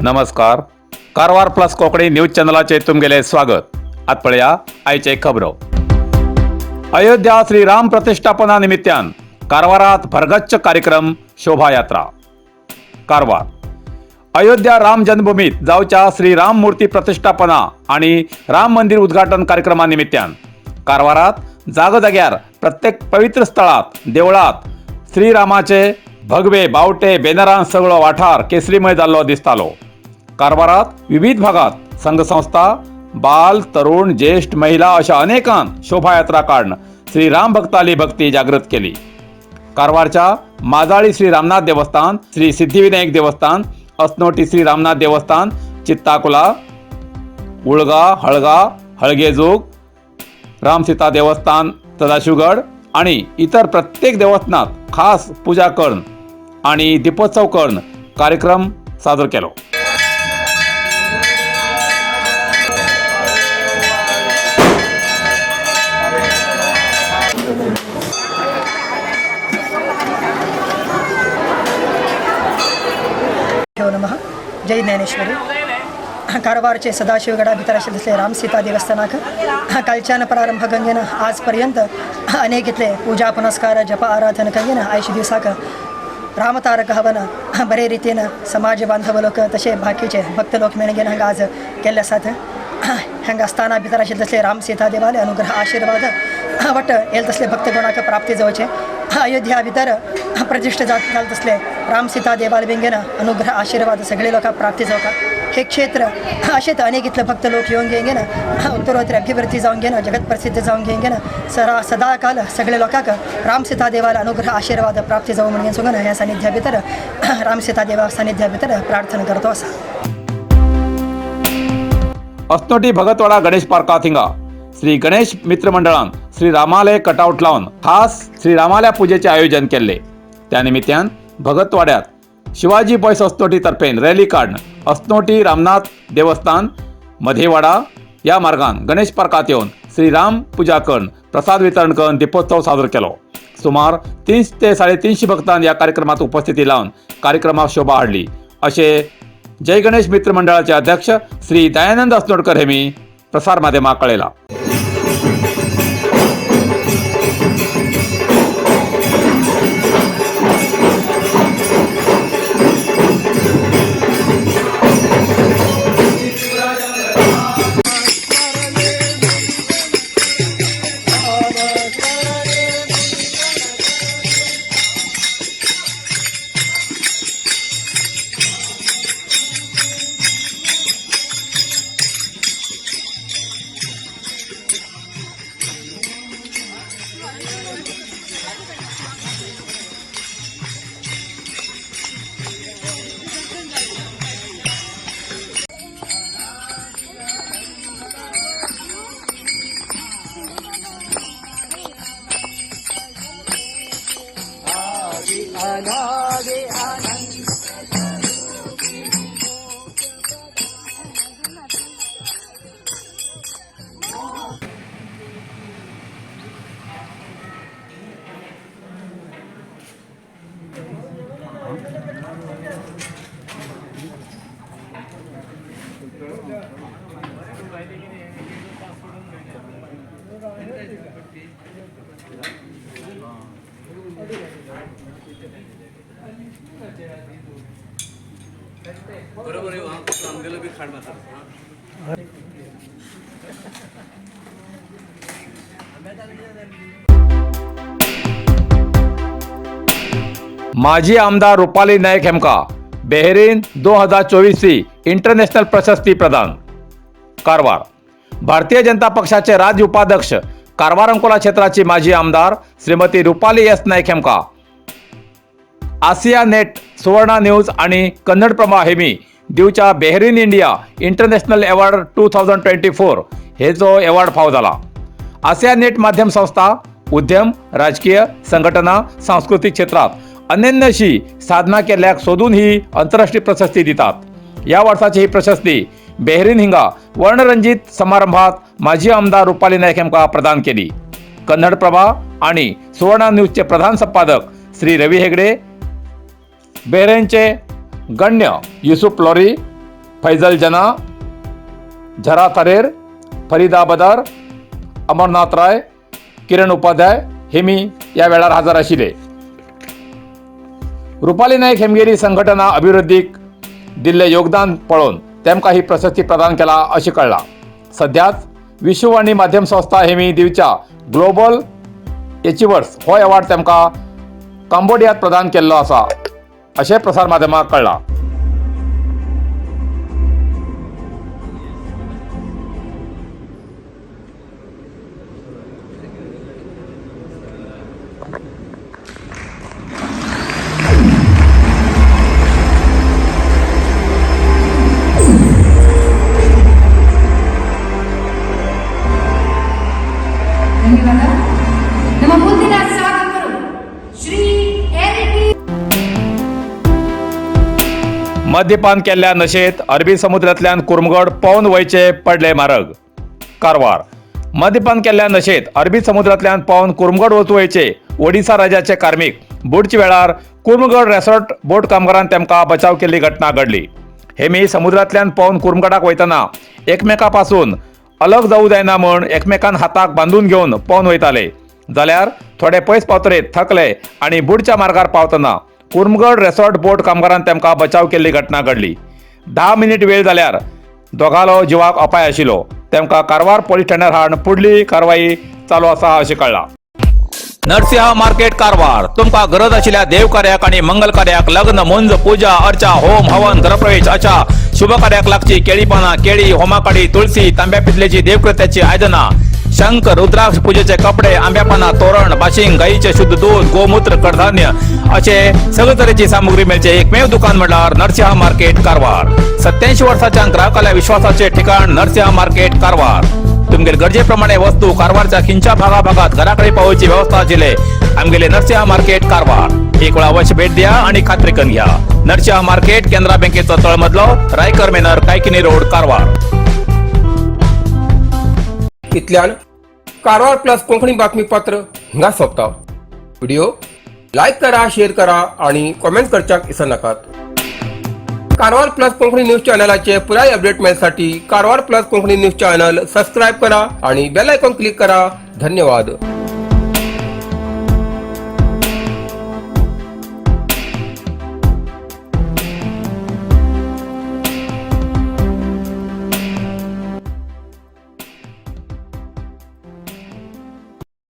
नमस्कार. Karwar plus Konkani news चॅनलाचे तुमगेले स्वागत. आत पळया आयचे खबरो. अयोध्या श्रीराम प्रतिष्ठापना निमित्तान कारवारात भरगच्च कार्यक्रम शोभायात्रा. कारवार अयोध्या राम जन्मभूमीत जावच्या श्रीराम मूर्ती प्रतिष्ठापना आणि राम मंदिर उद्घाटन कार्यक्रमानिमित्तान कारवारात जागोजाग्यार प्रत्येक पवित्र स्थळात देवळात श्रीरामाचे भगवे बावटे बॅनरां सगळो वाठार केसरीमय जाल्लो दिसतालो. कारवारात विविध भागात संघसंस्था बाल तरुण ज्येष्ठ महिला अशा अनेकान शोभायात्रा काढून श्रीराम भक्ताली भक्ती जागृत केली. कारवारच्या माजाळी श्री रामनाथ देवस्थान, श्री सिद्धिविनायक देवस्थान, अस्नोटी श्री रामनाथ देवस्थान, चित्ताकुला, उळगा, हळगा, हळगेजोग, रामसीता देवस्थान, सदाशिवगड आणि इतर प्रत्येक देवस्थानात खास पूजा करून आणि दीपोत्सव करून कार्यक्रम सादर केलो. नमः. जय ज्ञानेश्वरी. कारवारचे सदाशिवगडा भितर आशिल्ले राम सीता देवस्थानाक कालच्यान प्रारंभ गंगेन आजपर्यंत अनेक इथले पूजा पुनस्कार जप आराधन गंगेन आयशे दिवसाक रामतारक हवन बरे रितीन समाज बांधव लोक तसे बाकीचे भक्त लोक मेळगेन हांगा आज केल्ले आसात. हांगा स्थाना भितर आशिल्ले राम सीता देवाले अनुग्रह आशीर्वाद वट येल तसले भक्तगणाक प्राप्ती जावचे. अयोध्या भितर प्रतिष्ठा जाल तसले राम सीता देवाल बेंगेन अनुग्रह आशीर्वाद सगळे लोक प्राप्ती जावका. हे क्षेत्र अशेच अनेक इथले भक्त लोक येऊन घेऊन उत्तरोत्तर अभिवृद्धी जाऊन घेणं जगत प्रसिद्ध जाऊन घेऊन सदा काल सगळे लोकांक राम सीता देवाला अनुग्रह आशीर्वाद प्राप्ती जाऊ म्हणून सुगन ह्या सानिध्या भितर राम सीता देवा सानिध्या भितर प्रार्थना करतो असा. अस्नोटी भगतवाडा गणेश पार्कात हिंगा श्री गणेश मित्र मंडळान श्री रामालय कटआउट लावून खास श्री रामालया पूजेचे आयोजन केले. त्या निमित्तान भगतवाड्यात शिवाजी बॉयस अस्नोटी तर्फेन रॅली काढून अस्नोटी रामनाथ देवस्थान मधेवाडा या मार्गान गणेश पार्कात येऊन श्रीराम पूजा करून प्रसाद वितरण करून दीपोत्सव सादर केलो. सुमार 300 ते 350 भक्तांनी या कार्यक्रमात उपस्थिती लावून कार्यक्रमात शोभा हाडली असे जय गणेश मित्र मंडळाचे अध्यक्ष श्री दयानंद अस्नोडकर हेमी प्रसार माध्यमाक कळयला. बरोबर आहे. आमगेला बी खाड मारतात. माजी आमदार रुपाली नायक हेमका बेहरीन 2024 इंटरनॅशनल प्रशस्ती प्रदान. कारवार भारतीय जनता पक्षाचे राज्य उपाध्यक्ष कारवार अंकोला क्षेत्राची माजी आमदार श्रीमती रुपाली एस नायक हेमका आसिया नेट, सुवर्णा न्यूज आणि कन्नड प्रभा हेमी दिवच्या बेहरीन इंडिया इंटरनॅशनल अवॉर्ड 2024 हे जो अवॉर्ड फावो जाला. आसिया नेट माध्यम संस्था उद्यम, राजकीय, संघटना, सांस्कृतिक क्षेत्रात अनन्य अशी साधना केल्याक सोदून ही आंतरराष्ट्रीय प्रशस्ती दितात. या वर्षाची ही प्रशस्ती बेहरीन हिंगा वर्णरंजित समारंभात माजी आमदार रुपाली नायक हेमका प्रदान केली. कन्नड प्रभा आणि सुवर्णा न्यूजचे प्रधान संपादक श्री रवी हेगडे, बेहरीनचे गण्य युसुफ लोरी, फैजल जना, झरा तरेर, फरीदा बदर, अमरनाथ राय, किरण उपाध्याय हेमी या वेळार हजर आशिल्ले. रुपाली नाईक हेमगेरी संघटना अभिवृद्धीक दिल्ले योगदान पळोवन तेमकां ही प्रशस्ती प्रदान केला अशें कळला. सध्याच विश्ववाणी माध्यम संस्था हेमी दिवच्या ग्लोबल एचिवर्स हो अवॉर्ड तेमकां कांबोडियांत प्रदान केल्लो आसा अशें प्रसार माध्यमांक कळला. ಧನ್ಯವಾದ. ನಮ್ಮ ಮುಂದಿನ ಸಾಧಕರು ಶ್ರೀ ಎರಿಟಿ. मद्यपान केल्ल्या नशेत अरबी समुद्रांतल्यान कुर्मगड पावन वयचे पडले मारग. कारवार. मद्यपान केल्ल्या नशेत अरबी समुद्रांतल्यान पावन कुर्मगड वचूचे ओडिसा राज्याचे कार्मीक बुडचे वेळार कुर्मगड रेसॉर्ट बोट कामगारान तेमकां बचाव केल्ली घटना घडली. हेमी समुद्रांतल्यान पावन कुर्मगडाक वयतना एकमेका पासून अलग जावूं जायना म्हूण एकमेकान हाताक बांदून घेवन पावन वयताले. जाल्यार थोडे पयस पावतरेत थकले आनी बुडच्या मार्गार पावतना कुर्मगड रेसॉर्ट बोट कामगारान तेमकां बचाव केल्ली घटना घडली. 10 मिनीट वेळ जाल्यार दोगालो जिवाक अपाय आशिल्लो. तेमकां कारवार पोलीस ठाण्यार हाडून फुडली कारवाई चालू आसा अशें कळला. नरसिंहा मार्केट कारवार. तुमकां गरज आशिल्ल्या देव कार्याक आनी मंगल कार्याक, लग्न, मुंज, पूजा, अर्चा, होम, हवन, गृहप्रवेश अशा शुभ कार्याक लागची केळी पानां, केळी, होमाकाडी, तुळसी, तांब्या पितलेची देवकृत्याची आयदनां, शंख, रुद्राक्ष पूजेचे कपडे, आंब्या पानां, तोरण, बाशिंग, गाईचे शुद्ध दूध, गोमूत्र, कडधान्य असे सगळे तरेची सामुग्री मेळचे एकमेव दुकान म्हणल्यार नरसिंहा मार्केट कारवार. 87 वर्सांच्या ग्राहकाल्या विश्वासाचे ठिकाण नरसिंहा मार्केट कारवार. तुमगेर गरजे प्रमाणे वस्तू कारवारच्या खिंच्या भागाभागात घराकडे पावोवची व्यवस्था आशिल्ले आमगेले नरसिंहा मार्केट कारवार. एक वेळ अवश्य भेट द्या आणि खात्री करून घ्या. नरसिंहा मार्केट केंद्रा बँकेचो तळमजलो, रायकर मेनर, कायकिनी रोड, कारवार. इतल्यान कारवार प्लस कोंकणी बातमीपत्र हिंगा सोंपता. व्हिडिओ लाईक करा, शेअर करा आणि कमेंट करच्याक विसरू नाकात. कारवार प्लस कोंकणी न्यूज चॅनलाचे पुराय अपडेट मेळसाठी Karwar plus Konkani news channel subscribe करा आणि बेल आयकॉन क्लिक करा. धन्यवाद.